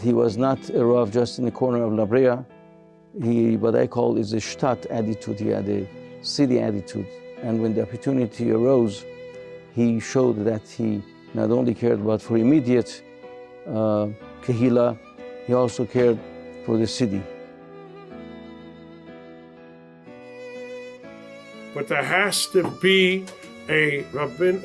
He was not a Rav just in the corner of La Brea. He, what I call, is a Stadt attitude. He had a city attitude. And when the opportunity arose, he showed that he not only cared about for immediate Kehila, he also cared for the city. But there has to be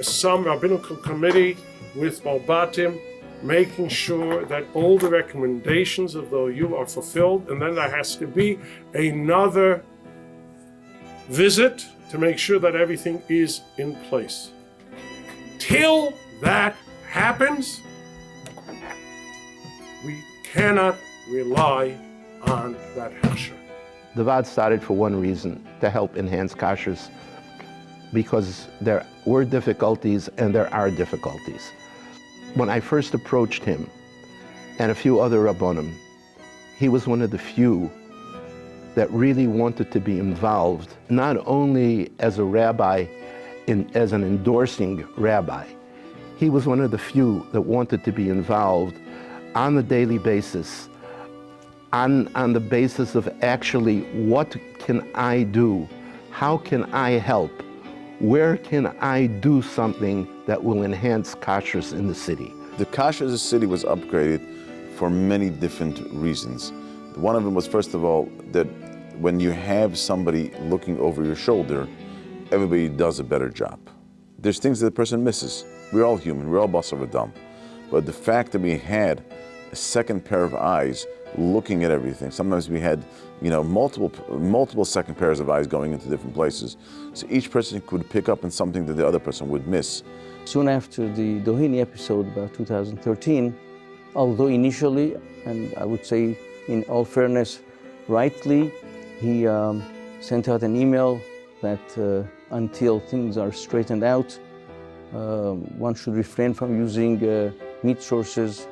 some rabbinical committee with Malbatim making sure that all the recommendations of the OU are fulfilled, and then there has to be another visit to make sure that everything is in place. Till that happens, we cannot rely on that hechsher. The VAD started for one reason, to help enhance Kashrus, because there were difficulties and there are difficulties. When I first approached him and a few other Rabbonim, he was one of the few that really wanted to be involved, not only as a rabbi, as an endorsing rabbi. He was one of the few that wanted to be involved on a daily basis, on the basis of actually, what can I do? How can I help? Where can I do something that will enhance Kashrus in the city? The Kashrus of the city was upgraded for many different reasons. One of them was, first of all, that when you have somebody looking over your shoulder, everybody does a better job. There's things that the person misses. We're all human, we're all basar v'dam. But the fact that we had a second pair of eyes looking at everything. Sometimes we had, multiple second pairs of eyes going into different places. So each person could pick up on something that the other person would miss. Soon after the Doheny episode, about 2013, although initially, and I would say in all fairness, rightly, he sent out an email that until things are straightened out, one should refrain from using meat sources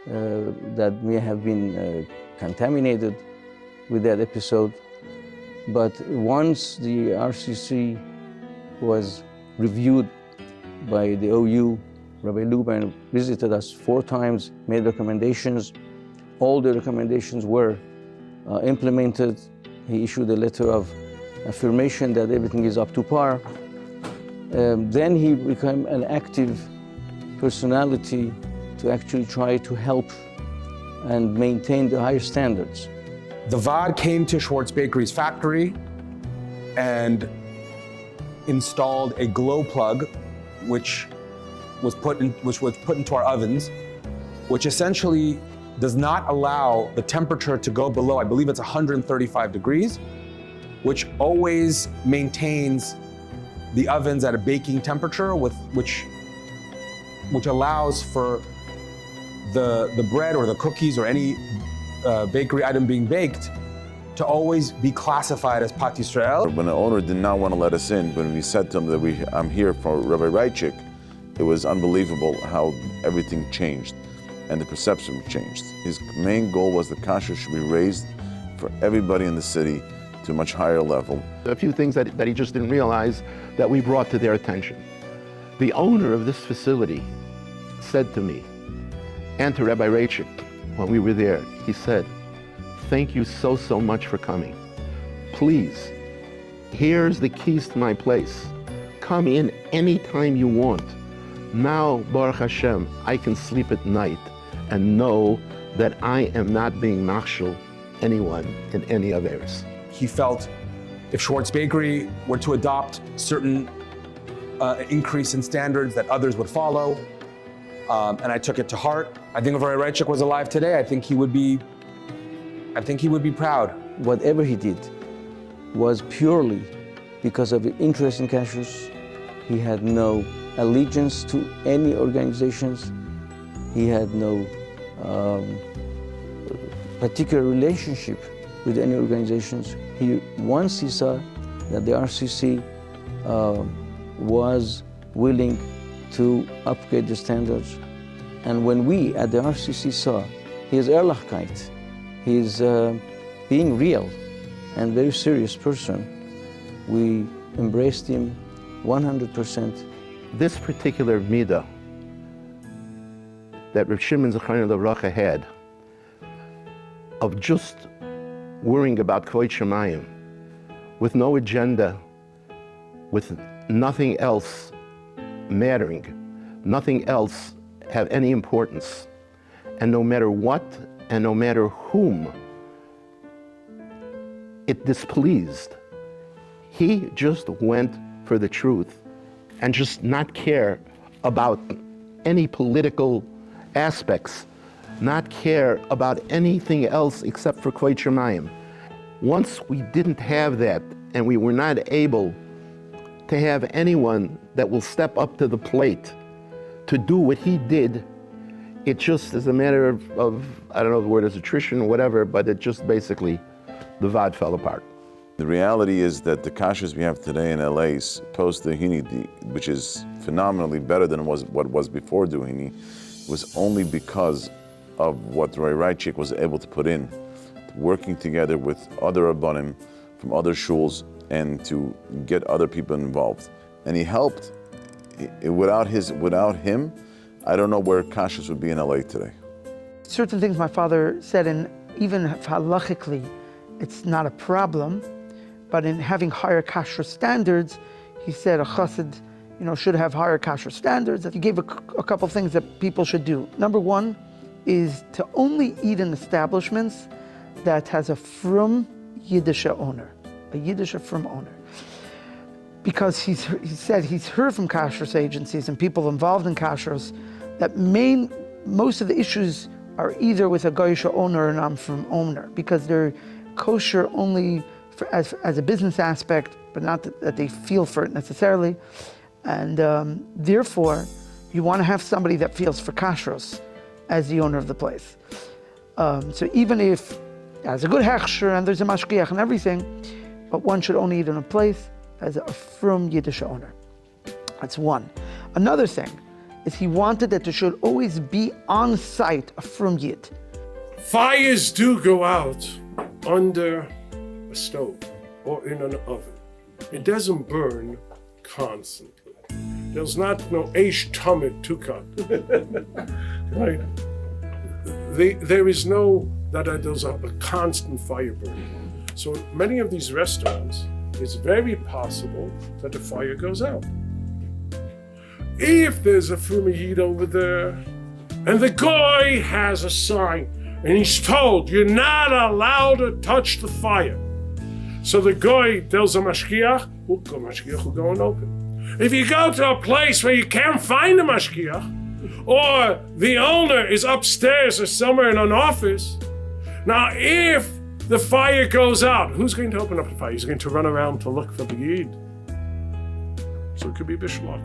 that may have been contaminated with that episode. But once the RCC was reviewed by the OU, Rabbi Luban visited us 4 times, made recommendations. All the recommendations were implemented. He issued a letter of affirmation that everything is up to par. Then he became an active personality to actually try to help and maintain the higher standards. The VAD came to Schwartz Bakery's factory and installed a glow plug, which was put into our ovens, which essentially does not allow the temperature to go below, I believe it's 135 degrees, which always maintains the ovens at a baking temperature, which allows for the bread or the cookies or any bakery item being baked to always be classified as Pat Yisrael. When the owner did not want to let us in, when we said to him that I'm here for Rabbi Raichik, it was unbelievable how everything changed and the perception changed. His main goal was the kashrus should be raised for everybody in the city to a much higher level. A few things that he just didn't realize that we brought to their attention. The owner of this facility said to me and to Rabbi Raichik when we were there, he said, "Thank you so much for coming. Please, here's the keys to my place. Come in anytime you want. Now, Baruch Hashem, I can sleep at night and know that I am not being machshel anyone in any of theirs." He felt if Schwartz Bakery were to adopt certain increase in standards that others would follow, and I took it to heart. I think if Rabbi Raichik was alive today, I think he would be proud. Whatever he did was purely because of the interest in Kashrus. He had no allegiance to any organizations. He had no particular relationship with any organizations. Once he saw that the RCC was willing to upgrade the standards, and when we at the RCC saw his Ehrlichkeit, his being real and very serious person, we embraced him 100%. This particular midah that Reb Shimon Zechariah Levracha had of just worrying about Kvod Shemayim, with no agenda, with nothing else mattering, nothing else have any importance. And no matter what and no matter whom it displeased, he just went for the truth and just not care about any political aspects, not care about anything else except for Kvod Shemayim. Once we didn't have that and we were not able to have anyone that will step up to the plate to do what he did, it just is a matter of I don't know if the word is attrition or whatever, but it just basically, the Vad fell apart. The reality is that the kashrus we have today in LA post Doheny, which is phenomenally better than what was before Doheny, was only because of what Raichik was able to put in, working together with other Rabbanim from other shuls and to get other people involved. And he helped. Without him, I don't know where kashrus would be in LA today. Certain things my father said, and even halachically, it's not a problem, but in having higher kashrus standards, he said a chassid, should have higher kashrus standards. He gave a couple things that people should do. Number one is to only eat in establishments that has a frum Yiddish owner, a Yiddish frum owner. Because he said he's heard from kashrus agencies and people involved in kashrus that most of the issues are either with a goyish owner or an am-frum owner, because they're kosher only as a business aspect, but not that they feel for it necessarily. And therefore, you want to have somebody that feels for kashrus as the owner of the place. So even if has a good hechsher and there's a mashgiach and everything, but one should only eat in a place as a frum Yiddish owner. That's one. Another thing is he wanted that there should always be on site a frum Yid. Fires do go out under a stove or in an oven. It doesn't burn constantly. There's not no eish tamid tukat. Right? There is no there's a constant fire burning. So in many of these restaurants, it's very possible that the fire goes out. If there's a fumihid over there, and the guy has a sign, and he's told you're not allowed to touch the fire. So the guy tells the mashgiach, mashgiach will go and open. If you go to a place where you can't find a mashgiach, or the owner is upstairs or somewhere in an office, now if the fire goes out, who's going to open up the fire? He's going to run around to look for the yid. So it could be bishmak.